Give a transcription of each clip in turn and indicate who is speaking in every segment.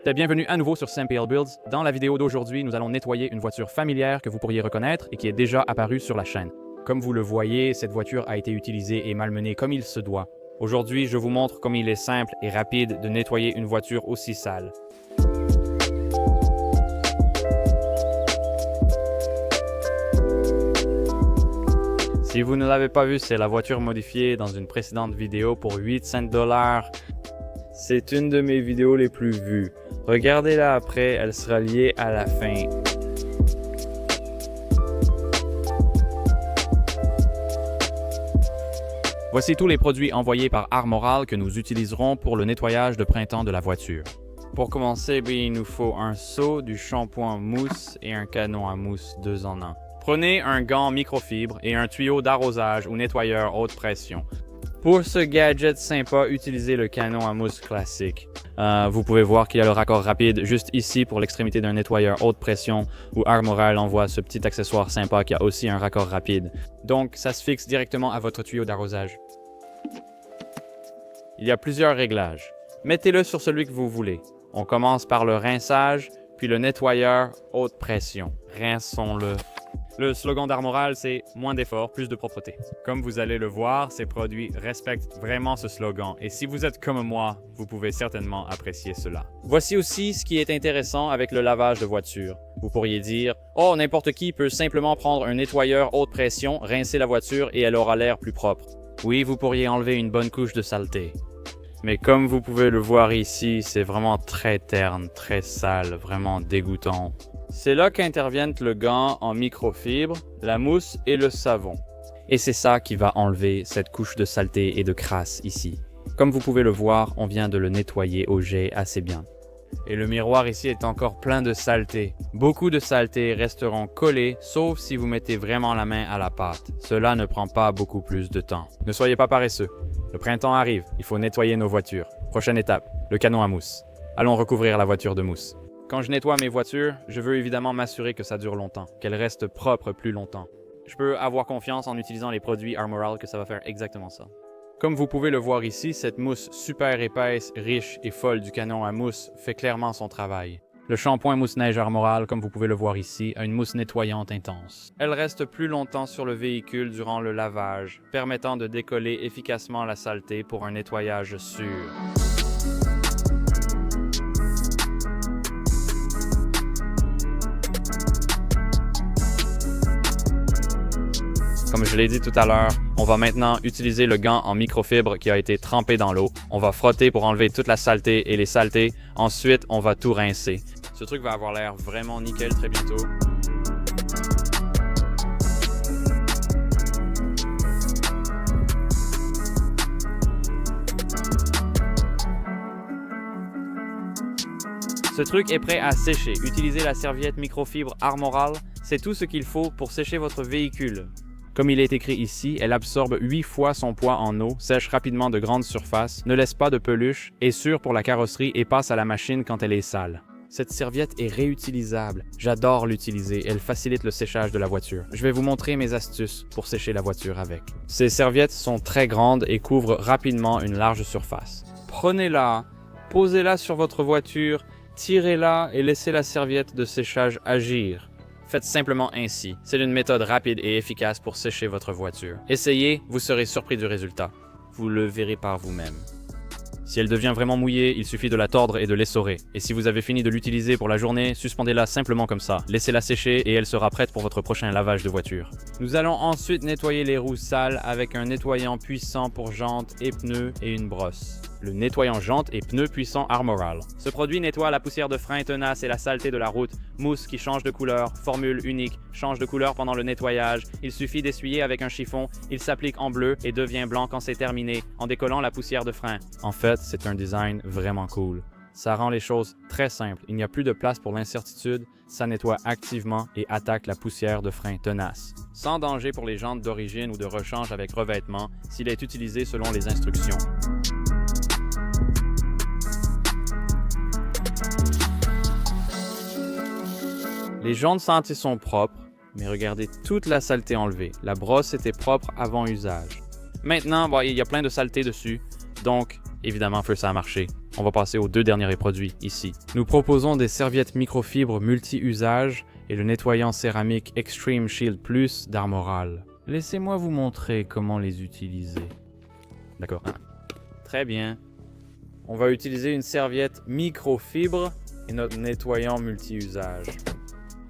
Speaker 1: Bienvenue à nouveau sur SamPL Builds. Dans la vidéo d'aujourd'hui, nous allons nettoyer une voiture familière que vous pourriez reconnaître et qui est déjà apparue sur la chaîne. Comme vous le voyez, cette voiture a été utilisée et malmenée comme il se doit. Aujourd'hui, je vous montre comme il est simple et rapide de nettoyer une voiture aussi sale. Si vous ne l'avez pas vu, c'est la voiture modifiée dans une précédente vidéo pour 800 $. C'est une de mes vidéos les plus vues. Regardez-la après, elle sera liée à la fin. Voici tous les produits envoyés par Armoral que nous utiliserons pour le nettoyage de printemps de la voiture. Pour commencer, il nous faut un seau, du shampoing mousse et un canon à mousse 2 en 1. Prenez un gant microfibre et un tuyau d'arrosage ou nettoyeur haute pression. Pour ce gadget sympa, utilisez le canon à mousse classique. Vous pouvez voir qu'il y a le raccord rapide juste ici pour l'extrémité d'un nettoyeur haute pression où Armoral envoie ce petit accessoire sympa qui a aussi un raccord rapide. Donc, ça se fixe directement à votre tuyau d'arrosage. Il y a plusieurs réglages. Mettez-le sur celui que vous voulez. On commence par le rinçage, puis le nettoyeur haute pression. Rinçons-le. Le slogan d'Armoral, c'est « Moins d'efforts, plus de propreté ». Comme vous allez le voir, ces produits respectent vraiment ce slogan. Et si vous êtes comme moi, vous pouvez certainement apprécier cela. Voici aussi ce qui est intéressant avec le lavage de voiture. Vous pourriez dire « Oh, n'importe qui peut simplement prendre un nettoyeur haute pression, rincer la voiture et elle aura l'air plus propre. » Oui, vous pourriez enlever une bonne couche de saleté. Mais comme vous pouvez le voir ici, c'est vraiment très terne, très sale, vraiment dégoûtant. C'est là qu'interviennent le gant en microfibre, la mousse et le savon. Et c'est ça qui va enlever cette couche de saleté et de crasse ici. Comme vous pouvez le voir, on vient de le nettoyer au jet assez bien. Et le miroir ici est encore plein de saleté. Beaucoup de saleté resteront collées, sauf si vous mettez vraiment la main à la pâte. Cela ne prend pas beaucoup plus de temps. Ne soyez pas paresseux. Le printemps arrive, il faut nettoyer nos voitures. Prochaine étape, le canon à mousse. Allons recouvrir la voiture de mousse. Quand je nettoie mes voitures, je veux évidemment m'assurer que ça dure longtemps, qu'elles restent propres plus longtemps. Je peux avoir confiance en utilisant les produits Armoral que ça va faire exactement ça. Comme vous pouvez le voir ici, cette mousse super épaisse, riche et folle du canon à mousse fait clairement son travail. Le shampoing mousse-neige Armoral, comme vous pouvez le voir ici, a une mousse nettoyante intense. Elle reste plus longtemps sur le véhicule durant le lavage, permettant de décoller efficacement la saleté pour un nettoyage sûr. Comme je l'ai dit tout à l'heure, on va maintenant utiliser le gant en microfibre qui a été trempé dans l'eau. On va frotter pour enlever toute la saleté et les saletés. Ensuite, on va tout rincer. Ce truc va avoir l'air vraiment nickel très bientôt. Ce truc est prêt à sécher. Utilisez la serviette microfibre Armoral. C'est tout ce qu'il faut pour sécher votre véhicule. Comme il est écrit ici, elle absorbe 8 fois son poids en eau, sèche rapidement de grandes surfaces, ne laisse pas de peluche, est sûre pour la carrosserie et passe à la machine quand elle est sale. Cette serviette est réutilisable. J'adore l'utiliser, elle facilite le séchage de la voiture. Je vais vous montrer mes astuces pour sécher la voiture avec. Ces serviettes sont très grandes et couvrent rapidement une large surface. Prenez-la, posez-la sur votre voiture, tirez-la et laissez la serviette de séchage agir. Faites simplement ainsi. C'est une méthode rapide et efficace pour sécher votre voiture. Essayez, vous serez surpris du résultat. Vous le verrez par vous-même. Si elle devient vraiment mouillée, il suffit de la tordre et de l'essorer. Et si vous avez fini de l'utiliser pour la journée, suspendez-la simplement comme ça. Laissez-la sécher et elle sera prête pour votre prochain lavage de voiture. Nous allons ensuite nettoyer les roues sales avec un nettoyant puissant pour jantes et pneus et une brosse. Le nettoyant jantes et pneus puissant Armoral. Ce produit nettoie la poussière de frein tenace et la saleté de la route. Mousse qui change de couleur, formule unique, change de couleur pendant le nettoyage. Il suffit d'essuyer avec un chiffon, il s'applique en bleu et devient blanc quand c'est terminé, en décollant la poussière de frein. En fait, c'est un design vraiment cool. Ça rend les choses très simples. Il n'y a plus de place pour l'incertitude. Ça nettoie activement et attaque la poussière de frein tenace. Sans danger pour les jantes d'origine ou de rechange avec revêtement s'il est utilisé selon les instructions. Les jantes sentiers sont propres, mais regardez toute la saleté enlevée. La brosse était propre avant usage. Maintenant, il y a plein de saleté dessus, donc évidemment, ça a marché. On va passer aux deux derniers produits ici. Nous proposons des serviettes microfibres multi-usages et le nettoyant céramique Extreme Shield Plus d'Armoral. Laissez-moi vous montrer comment les utiliser. D'accord. Très bien. On va utiliser une serviette microfibre et notre nettoyant multi-usage.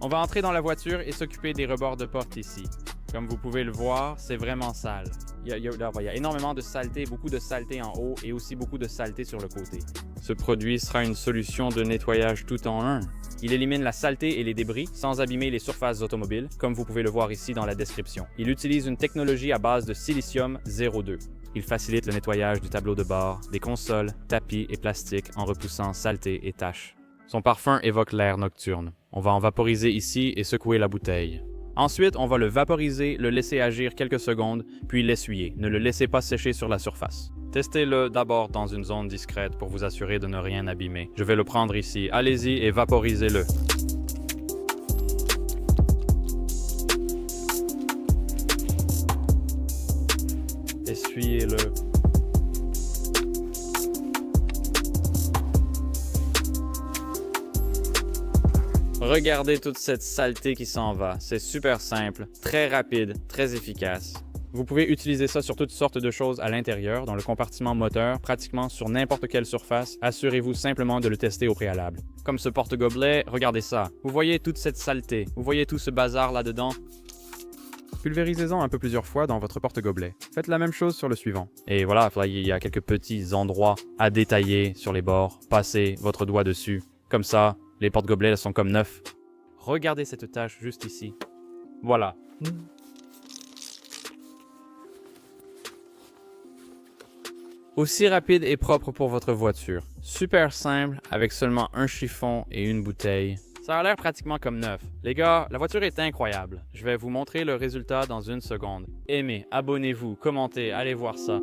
Speaker 1: On va entrer dans la voiture et s'occuper des rebords de porte ici. Comme vous pouvez le voir, c'est vraiment sale. Il y a énormément de saleté, beaucoup de saleté en haut et aussi beaucoup de saleté sur le côté. Ce produit sera une solution de nettoyage tout en un. Il élimine la saleté et les débris sans abîmer les surfaces automobiles, comme vous pouvez le voir ici dans la description. Il utilise une technologie à base de silicium 02. Il facilite le nettoyage du tableau de bord, des consoles, tapis et plastiques en repoussant saleté et taches. Son parfum évoque l'air nocturne. On va en vaporiser ici et secouer la bouteille. Ensuite, on va le vaporiser, le laisser agir quelques secondes, puis l'essuyer. Ne le laissez pas sécher sur la surface. Testez-le d'abord dans une zone discrète pour vous assurer de ne rien abîmer. Je vais le prendre ici. Allez-y et vaporisez-le. Essuyez-le. Regardez toute cette saleté qui s'en va. C'est super simple, très rapide, très efficace. Vous pouvez utiliser ça sur toutes sortes de choses à l'intérieur, dans le compartiment moteur, pratiquement sur n'importe quelle surface. Assurez-vous simplement de le tester au préalable. Comme ce porte-gobelet, regardez ça. Vous voyez toute cette saleté, vous voyez tout ce bazar là-dedans? Pulvérisez-en un peu plusieurs fois dans votre porte-gobelet. Faites la même chose sur le suivant. Et voilà, il y a quelques petits endroits à détailler sur les bords. Passez votre doigt dessus. Comme ça, les porte-gobelets sont comme neufs. Regardez cette tache juste ici. Voilà. Aussi rapide et propre pour votre voiture. Super simple, avec seulement un chiffon et une bouteille. Ça a l'air pratiquement comme neuf. Les gars, la voiture est incroyable. Je vais vous montrer le résultat dans une seconde. Aimez, abonnez-vous, commentez, allez voir ça.